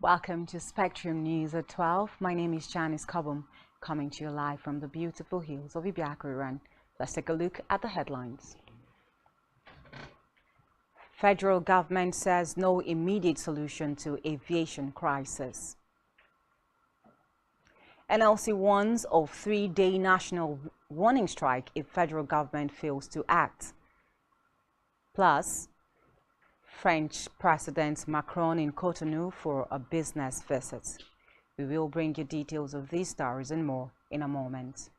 Welcome to Spectrum News at 12. My name is Janice Cobham, coming to you live from the beautiful hills of Ibiakuran. Let's take a look at the headlines. Federal government says no immediate solution to aviation crisis. NLC warns of 3-day national warning strike if federal government fails to act. Plus, French President Macron in Cotonou for a business visit. We will bring you details of these stories and more in a moment.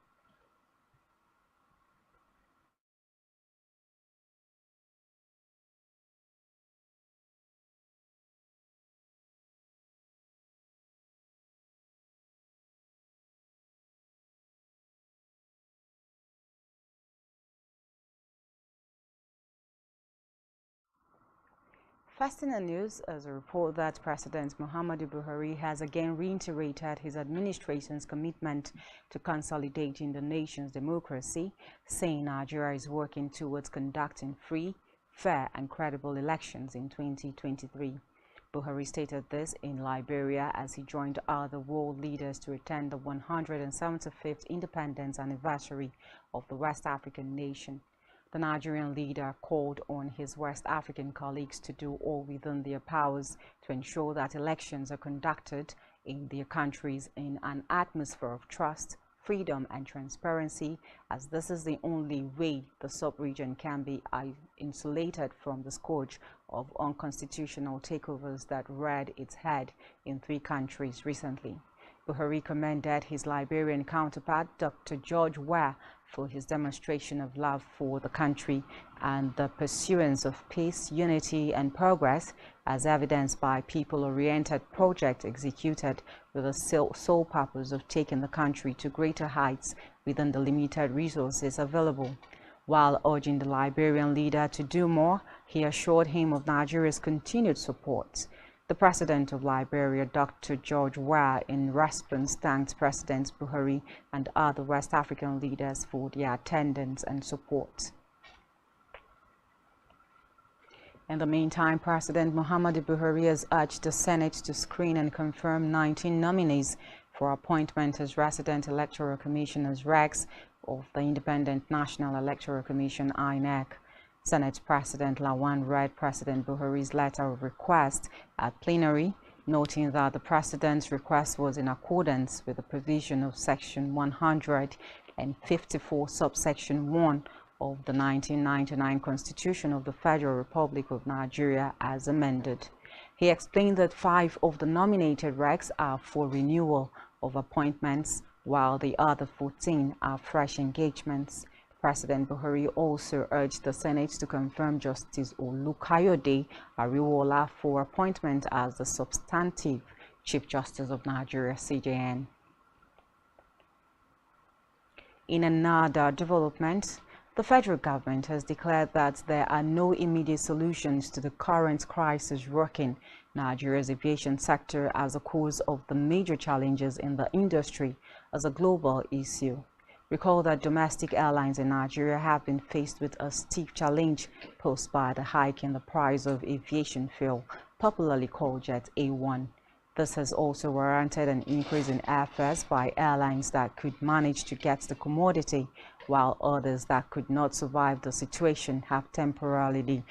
First in the news is a report that President Muhammadu Buhari has again reiterated his administration's commitment to consolidating the nation's democracy, saying Nigeria is working towards conducting free, fair and credible elections in 2023. Buhari stated this in Liberia as he joined other world leaders to attend the 175th independence anniversary of the West African nation. The Nigerian leader called on his West African colleagues to do all within their powers to ensure that elections are conducted in their countries in an atmosphere of trust, freedom and transparency, as this is the only way the sub-region can be insulated from the scourge of unconstitutional takeovers that reared its head in 3 countries recently. Buhari commended his Liberian counterpart, Dr. George Weah, for his demonstration of love for the country and the pursuance of peace, unity and progress as evidenced by people-oriented projects executed with the sole purpose of taking the country to greater heights within the limited resources available. While urging the Liberian leader to do more, he assured him of Nigeria's continued support. The president of Liberia, Dr. George Weah, in response thanked President Buhari and other West African leaders for their attendance and support. In the meantime, President Muhammadu Buhari has urged the Senate to screen and confirm 19 nominees for appointment as resident electoral commissioners (RECs) of the Independent National Electoral Commission (INEC). Senate President Lawan read President Buhari's letter of request at plenary, noting that the President's request was in accordance with the provision of Section 154, subsection 1 of the 1999 Constitution of the Federal Republic of Nigeria as amended. He explained that 5 of the nominated RECs are for renewal of appointments, while the other 14 are fresh engagements. President Buhari also urged the Senate to confirm Justice Olukayode Ariwola for appointment as the substantive Chief Justice of Nigeria, CJN. In another development, the federal government has declared that there are no immediate solutions to the current crisis rocking Nigeria's aviation sector as a cause of the major challenges in the industry as a global issue. Recall that domestic airlines in Nigeria have been faced with a steep challenge posed by the hike in the price of aviation fuel, popularly called Jet A1. This has also warranted an increase in airfares by airlines that could manage to get the commodity, while others that could not survive the situation have temporarily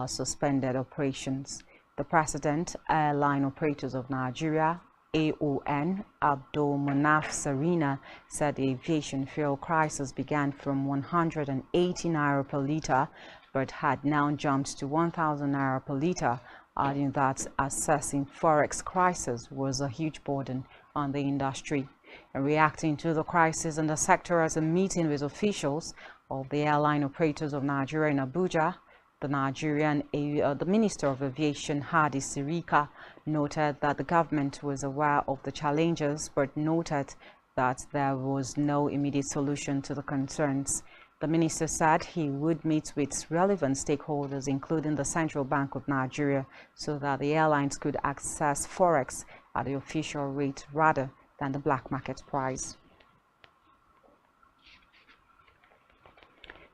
suspended operations. The President, Airline Operators of Nigeria, AON, Abdul Manaf Sarina, said the aviation fuel crisis began from 180 naira per litre but had now jumped to 1,000 naira per litre, adding that assessing forex crisis was a huge burden on the industry. And reacting to the crisis in the sector at a meeting with officials of the Airline Operators of Nigeria in Abuja, the Minister of Aviation, Hadi Sirika, noted that the government was aware of the challenges but noted that there was no immediate solution to the concerns. The minister said he would meet with relevant stakeholders, including the Central Bank of Nigeria, so that the airlines could access forex at the official rate rather than the black market price.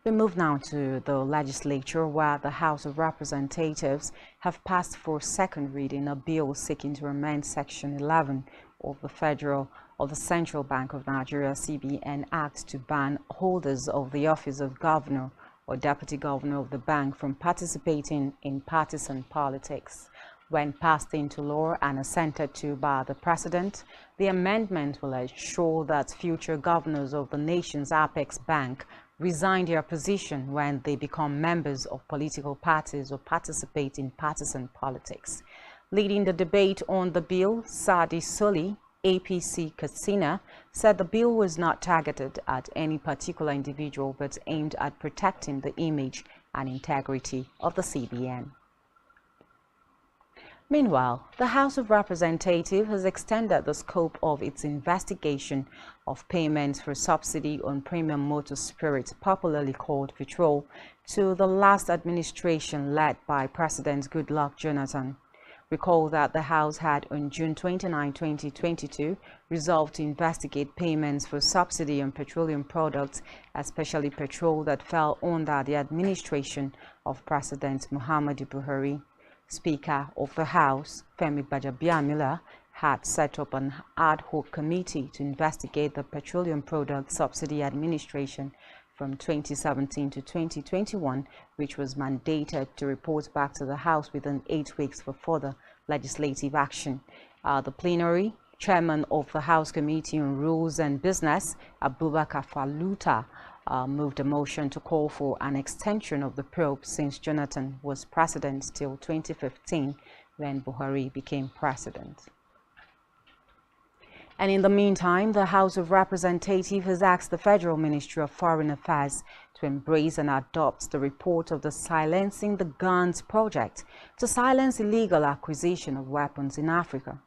We move now to the legislature, where the House of Representatives have passed for second reading a bill seeking to amend Section 11 of the Central Bank of Nigeria (CBN) Act to ban holders of the office of governor or deputy governor of the bank from participating in partisan politics. When passed into law and assented to by the President, the amendment will ensure that future governors of the nation's apex bank resign their position when they become members of political parties or participate in partisan politics. Leading the debate on the bill, Sadi Soli, APC Katsina, said the bill was not targeted at any particular individual but aimed at protecting the image and integrity of the CBN. Meanwhile, the House of Representatives has extended the scope of its investigation of payments for subsidy on premium motor spirits, popularly called petrol, to the last administration led by President Goodluck Jonathan. Recall that the House had on June 29, 2022, resolved to investigate payments for subsidy on petroleum products, especially petrol that fell under the administration of President Muhammadu Buhari. Speaker of the House, Femi Gbajabiamila, had set up an ad hoc committee to investigate the Petroleum Product Subsidy Administration from 2017 to 2021, which was mandated to report back to the House within 8 weeks for further legislative action. The plenary, Chairman of the House Committee on Rules and Business, Abubakar Faluta, moved a motion to call for an extension of the probe since Jonathan was president till 2015, when Buhari became president. And in the meantime, the House of Representatives has asked the Federal Ministry of Foreign Affairs to embrace and adopt the report of the Silencing the Guns project to silence illegal acquisition of weapons in Africa.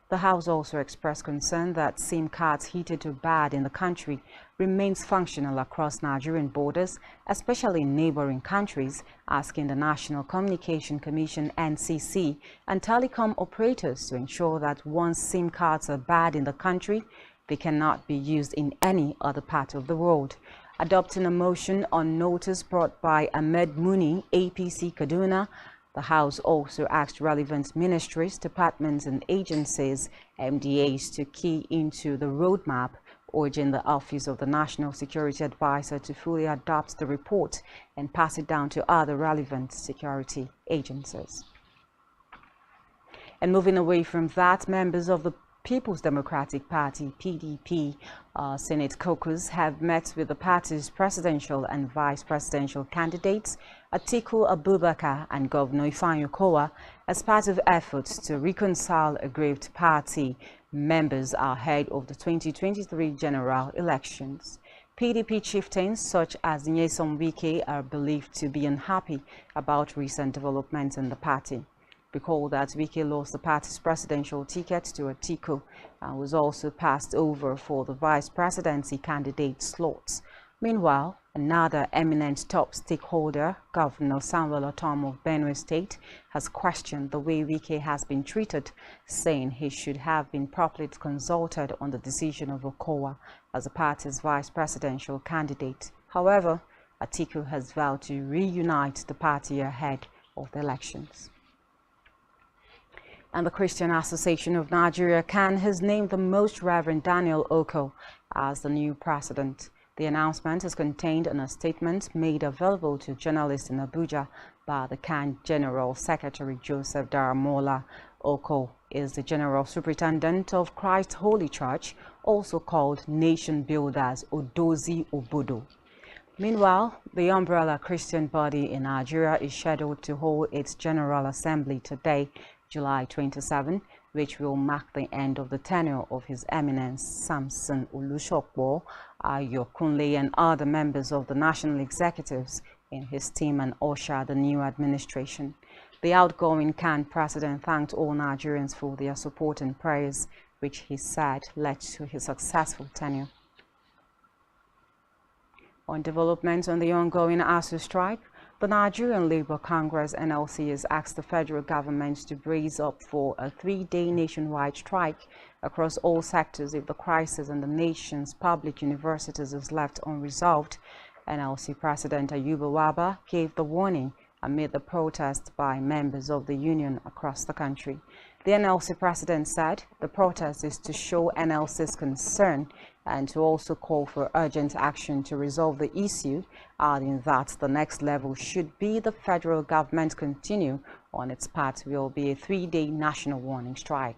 The House also expressed concern that SIM cards hitherto banned in the country remains functional across Nigerian borders, especially in neighboring countries, asking the National Communication Commission (NCC) and telecom operators to ensure that once SIM cards are banned in the country, they cannot be used in any other part of the world. Adopting a motion on notice brought by Ahmed Muni, APC Kaduna, the House also asked relevant ministries, departments and agencies, MDAs, to key into the roadmap, urging the Office of the National Security Advisor to fully adopt the report and pass it down to other relevant security agencies. And moving away from that, members of the People's Democratic Party, PDP, Senate caucus have met with the party's presidential and vice presidential candidates, Atiku Abubakar and Governor Ifeanyi Okowa, as part of efforts to reconcile aggrieved party members ahead of the 2023 general elections. PDP chieftains such as Nyesom Wike are believed to be unhappy about recent developments in the party. Recall that Wike lost the party's presidential ticket to Atiku and was also passed over for the vice presidency candidate slots. Meanwhile, another eminent top stakeholder, Governor Samuel Ortom of Benue State, has questioned the way Wike has been treated, saying he should have been properly consulted on the decision of Okowa as the party's vice presidential candidate. However, Atiku has vowed to reunite the party ahead of the elections. And the Christian Association of Nigeria (CAN) has named the Most Reverend Daniel Oko as the new president. The announcement is contained in a statement made available to journalists in Abuja by the CAN General Secretary Joseph Daramola. Oko is the General Superintendent of Christ Holy Church, also called Nation Builders Odozi Obodo. Meanwhile, the umbrella Christian body in Nigeria is scheduled to hold its General Assembly today, July 27, which will mark the end of the tenure of His Eminence Samson Olusopo, Ayokunle, and other members of the national executives in his team and usher the new administration. The outgoing CAN president thanked all Nigerians for their support and prayers, which he said led to his successful tenure. On developments on the ongoing ASUU strike, the Nigerian Labour Congress (NLC) has asked the federal government to brace up for a 3-day nationwide strike across all sectors if the crisis in the nation's public universities is left unresolved. NLC President Ayuba Waba gave the warning amid the protest by members of the union across the country. The NLC president said the protest is to show NLC's concern and to also call for urgent action to resolve the issue, adding that the next level should be the federal government continue on its path will be a 3-day national warning strike.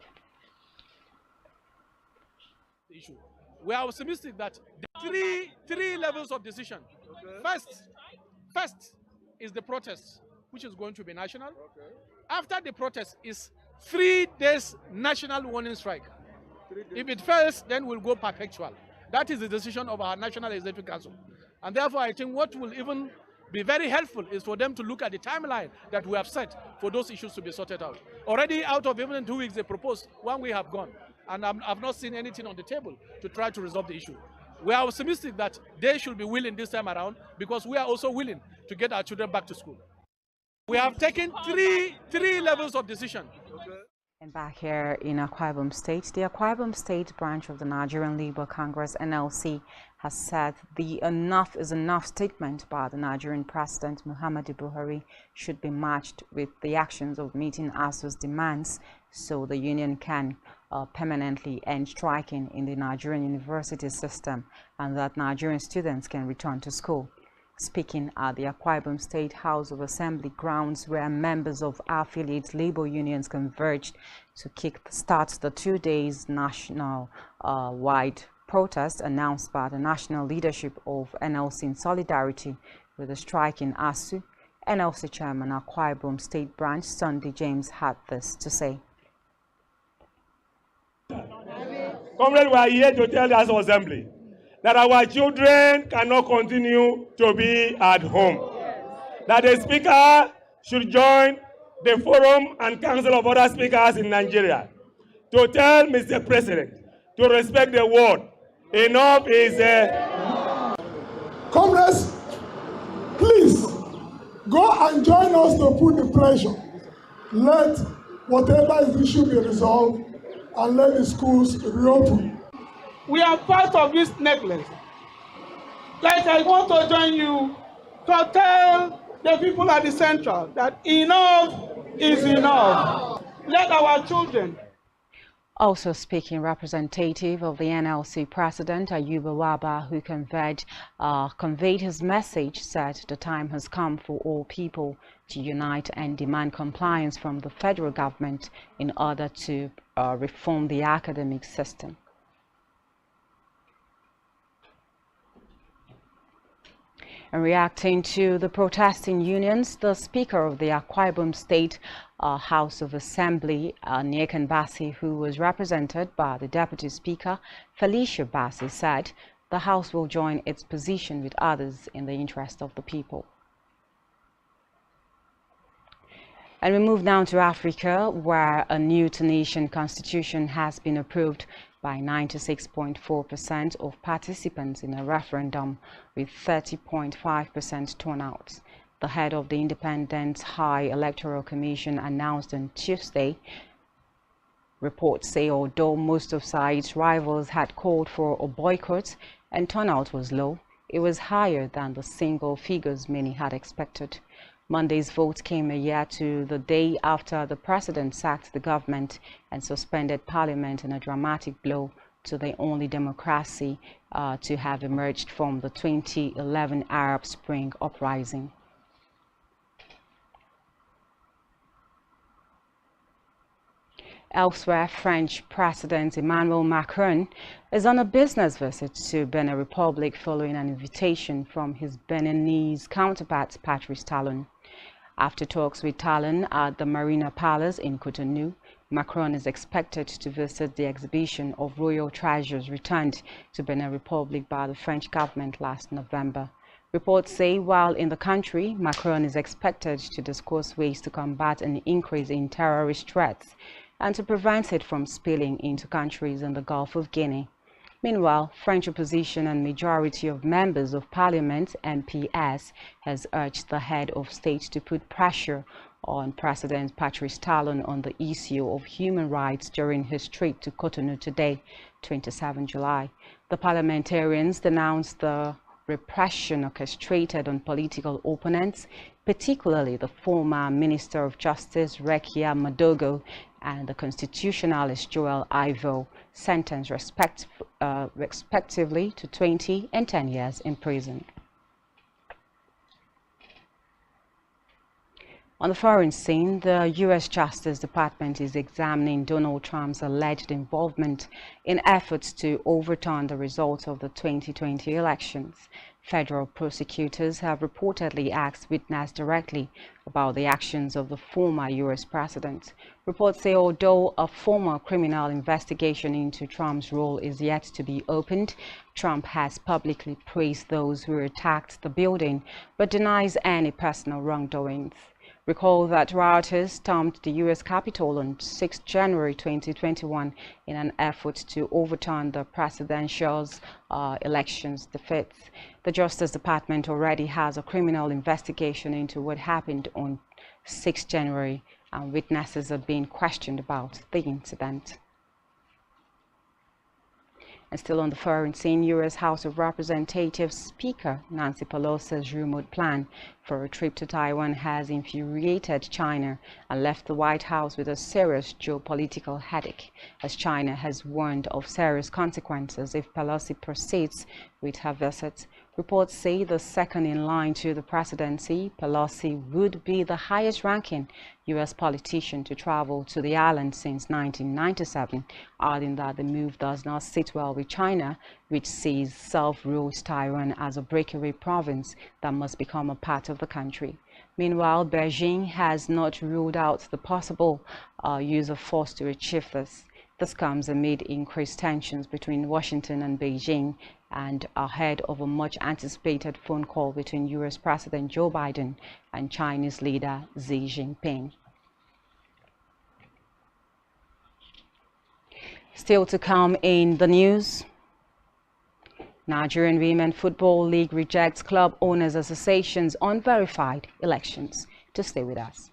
We are optimistic that three levels of decision. Okay. First is the protest, which is going to be national. Okay. After the protest is 3 days national warning strike. If it fails, then we'll go perpetual. That is the decision of our National Executive Council. And therefore, I think what will even be very helpful is for them to look at the timeline that we have set for those issues to be sorted out. Already out of even 2 weeks, they proposed, 1 week have gone. And I've not seen anything on the table to try to resolve the issue. We are optimistic that they should be willing this time around because we are also willing to get our children back to school. We have taken three levels of decision. And back here in Akwa Ibom State, the Akwa Ibom State branch of the Nigerian Labour Congress (NLC) has said the enough is enough statement by the Nigerian President Muhammadu Buhari should be matched with the actions of meeting ASU's demands so the union can permanently end striking in the Nigerian university system and that Nigerian students can return to school. Speaking at the Akwa Ibom State House of Assembly grounds where members of affiliate labor unions converged to kick-start the 2 days national wide protest announced by the national leadership of NLC in solidarity with the strike in ASU, NLC Chairman Akwa Ibom State Branch Sunday James had this to say. Comrade, we are here to tell the House of Assembly that our children cannot continue to be at home. That the Speaker should join the Forum and Council of Other Speakers in Nigeria to tell Mr. President to respect the word. Enough is Comrades, please go and join us to put the pressure. Let whatever issue be resolved and let the schools reopen. We are part of this necklace. Like I want to join you to tell the people at the central that enough is enough. Let our children. Also speaking, representative of the NLC President Ayuba Waba, who conveyed his message, said the time has come for all people to unite and demand compliance from the federal government in order to reform the academic system. And reacting to the protesting unions, the Speaker of the Akwa Ibom State House of Assembly, Nyekan Bassi, who was represented by the Deputy Speaker, Felicia Bassi, said the House will join its position with others in the interest of the people. And we move now to Africa, where a new Tunisian constitution has been approved by 96.4% of participants in a referendum with 30.5% turnout. The head of the Independent High Electoral Commission announced on Tuesday. Reports say although most of sides' rivals had called for a boycott and turnout was low, it was higher than the single figures many had expected. Monday's vote came a year to the day after the president sacked the government and suspended parliament in a dramatic blow to the only democracy to have emerged from the 2011 Arab Spring uprising. Elsewhere, French President Emmanuel Macron is on a business visit to Benin Republic following an invitation from his Beninese counterpart Patrice Talon. After talks with Talon at the Marina Palace in Cotonou, Macron is expected to visit the exhibition of royal treasures returned to Benin Republic by the French government last November. Reports say while in the country, Macron is expected to discuss ways to combat an increase in terrorist threats and to prevent it from spilling into countries in the Gulf of Guinea. Meanwhile, French opposition and majority of members of parliament, MPs, has urged the head of state to put pressure on President Patrice Talon on the issue of human rights during his trip to Cotonou today, 27 July. The parliamentarians denounced the repression orchestrated on political opponents, particularly the former Minister of Justice Rekia Madogo and the constitutionalist Joel Ivo, sentenced respectively to 20 and 10 years in prison. On the foreign scene, the U.S. Justice Department is examining Donald Trump's alleged involvement in efforts to overturn the results of the 2020 elections. Federal prosecutors have reportedly asked witnesses directly about the actions of the former U.S. president. Reports say although a formal criminal investigation into Trump's role is yet to be opened, Trump has publicly praised those who attacked the building but denies any personal wrongdoings. Recall that rioters stormed the U.S. Capitol on 6 January 2021 in an effort to overturn the presidential election's defeat. The Justice Department already has a criminal investigation into what happened on 6 January, and witnesses are being questioned about the incident. And still on the foreign scene, U.S. House of Representatives Speaker Nancy Pelosi's rumored plan for a trip to Taiwan has infuriated China and left the White House with a serious geopolitical headache, as China has warned of serious consequences if Pelosi proceeds with her visit. Reports say the second in line to the presidency, Pelosi would be the highest-ranking U.S. politician to travel to the island since 1997, adding that the move does not sit well with China, which sees self-ruled Taiwan as a breakaway province that must become a part of the country. Meanwhile, Beijing has not ruled out the possible use of force to achieve this. This comes amid increased tensions between Washington and Beijing and ahead of a much-anticipated phone call between U.S. President Joe Biden and Chinese leader Xi Jinping. Still to come in the news, Nigerian Women Football League rejects Club Owners Association's unverified elections. To stay with us.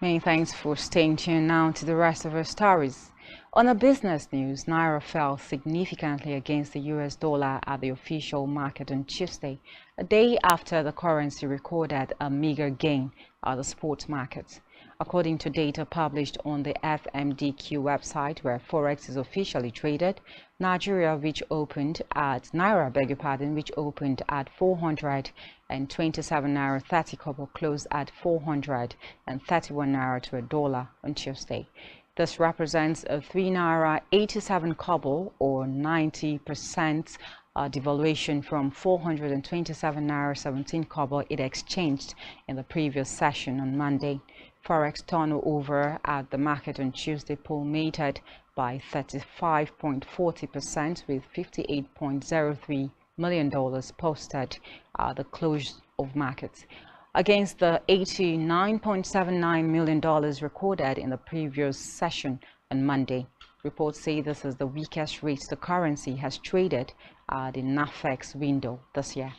Many thanks for staying tuned. Now to the rest of our stories. On a business news, Naira fell significantly against the US dollar at the official market on Tuesday, a day after the currency recorded a meager gain at the spot market. According to data published on the FMDQ website, where Forex is officially traded, Naira, which opened at 427 Naira 30 kobo, closed at 431 Naira to a dollar on Tuesday. This represents a 3 Naira 87 kobo or 90% devaluation from 427 Naira 17 kobo it exchanged in the previous session on Monday. Forex turnover at the market on Tuesday plummeted by 35.40% with $58.03 million posted at the close of markets, against the $89.79 million recorded in the previous session on Monday. Reports say this is the weakest rate the currency has traded at the NAFEX window this year.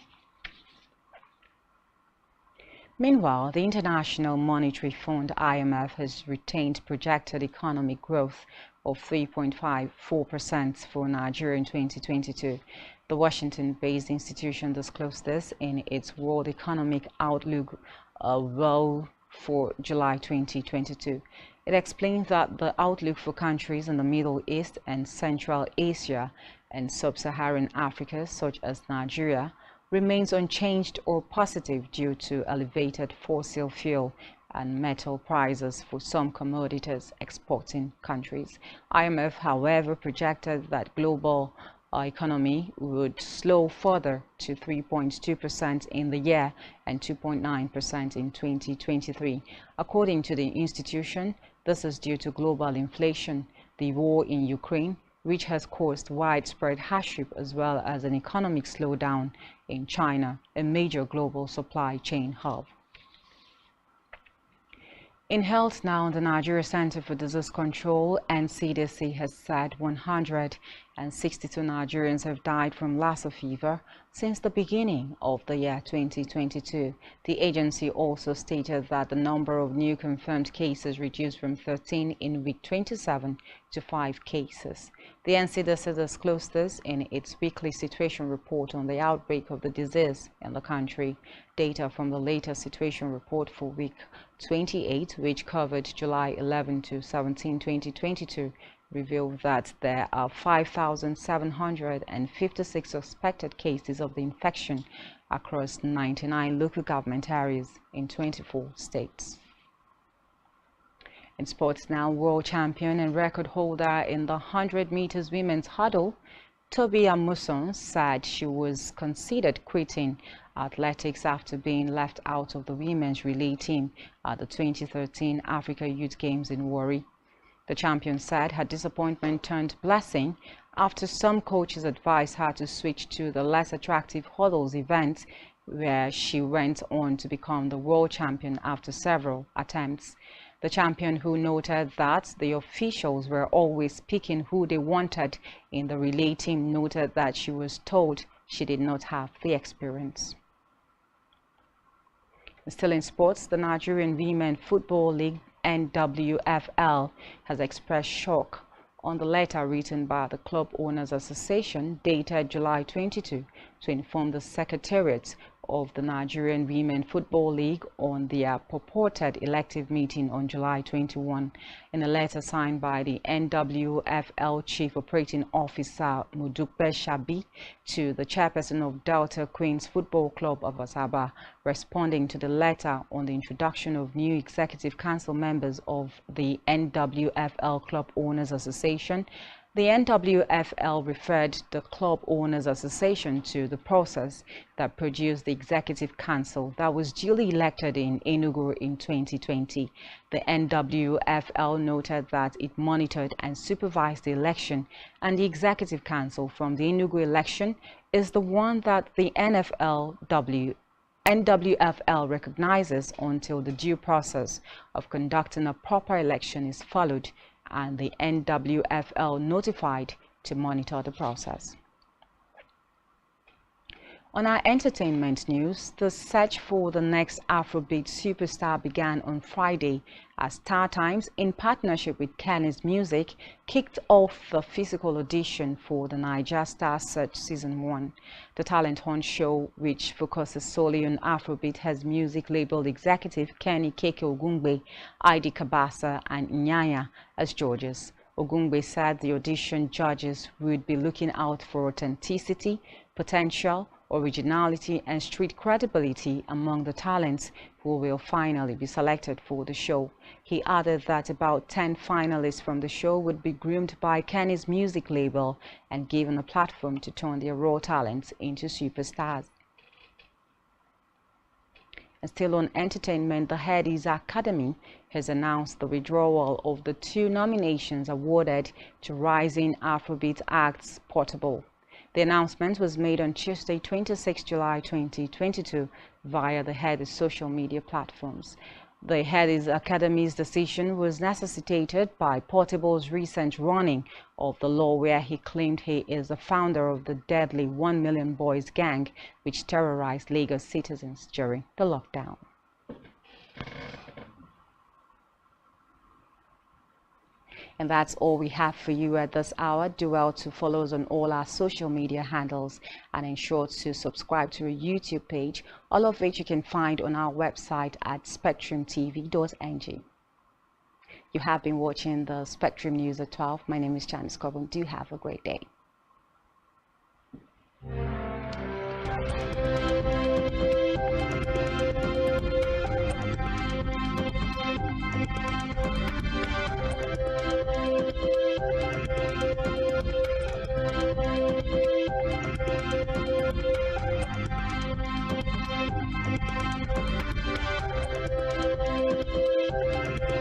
Meanwhile, the International Monetary Fund (IMF) has retained projected economic growth of 3.54% for Nigeria in 2022. The Washington-based institution disclosed this in its World Economic Outlook for July 2022. It explained that the outlook for countries in the Middle East and Central Asia and Sub-Saharan Africa, such as Nigeria, remains unchanged or positive due to elevated fossil fuel and metal prices for some commodities exporting countries. IMF, however, projected that global economy would slow further to 3.2% in the year and 2.9% in 2023. According to the institution, this is due to global inflation, the war in Ukraine, which has caused widespread hardship, as well as an economic slowdown in China, a major global supply chain hub. In health now, the Nigeria Center for Disease Control (NCDC) has said 162 Nigerians have died from Lassa fever since the beginning of the year 2022. The agency also stated that the number of new confirmed cases reduced from 13 in week 27 to 5 cases. The NCDC disclosed this in its weekly situation report on the outbreak of the disease in the country. Data from the latest situation report for week 28, which covered July 11 to 17, 2022, revealed that there are 5,756 suspected cases of the infection across 99 local government areas in 24 states. In sports now, world champion and record holder in the 100 meters women's hurdle, Tobi Amusan, said she was considered quitting athletics after being left out of the women's relay team at the 2013 Africa Youth Games in Warri. The champion said her disappointment turned blessing after some coaches advised her to switch to the less attractive hurdles event, where she went on to become the world champion after several attempts. The champion, who noted that the officials were always picking who they wanted in the relay team, noted that she was told she did not have the experience. Still in sports, the Nigerian Women Football League (NWFL) has expressed shock on the letter written by the Club Owners Association dated July 22 to inform the Secretariat of the Nigerian Women Football League on their purported elective meeting on July 21. In a letter signed by the NWFL Chief Operating Officer Modupe Shabi to the chairperson of Delta Queens Football Club of Asaba, responding to the letter on the introduction of new Executive Council members of the NWFL Club Owners Association, the NWFL referred the Club Owners Association to the process that produced the Executive Council that was duly elected in Enugu in 2020. The NWFL noted that it monitored and supervised the election, and the Executive Council from the Enugu election is the one that the NWFL recognizes until the due process of conducting a proper election is followed, and the NWFL notified to monitor the process. On our entertainment news, the search for the next Afrobeat superstar began on Friday as Startimes, in partnership with Kenny's Music, kicked off the physical audition for the Niger Star Search Season 1. The talent hunt show, which focuses solely on Afrobeat, has music label executive Kenny Keke Ogungbe, Idi Kabasa, and Nyanya as judges. Ogungbe said the audition judges would be looking out for authenticity, potential, originality, and street credibility among the talents who will finally be selected for the show. He added that about 10 finalists from the show would be groomed by Kenny's Music label and given a platform to turn their raw talents into superstars. And still on entertainment, the Headies Academy has announced the withdrawal of the 2 nominations awarded to rising Afrobeat acts Portable. The announcement was made on Tuesday, 26 July 2022 via the Headies social media platforms. The Headies Academy's decision was necessitated by Portable's recent running of the law, where he claimed he is the founder of the deadly 1 Million Boys gang which terrorized Lagos citizens during the lockdown. And that's all we have for you at this hour. Do well to follow us on all our social media handles and ensure to subscribe to our YouTube page, all of which you can find on our website at spectrumtv.ng. You have been watching the Spectrum News at 12. My name is Janice Coburn. Do have a great day.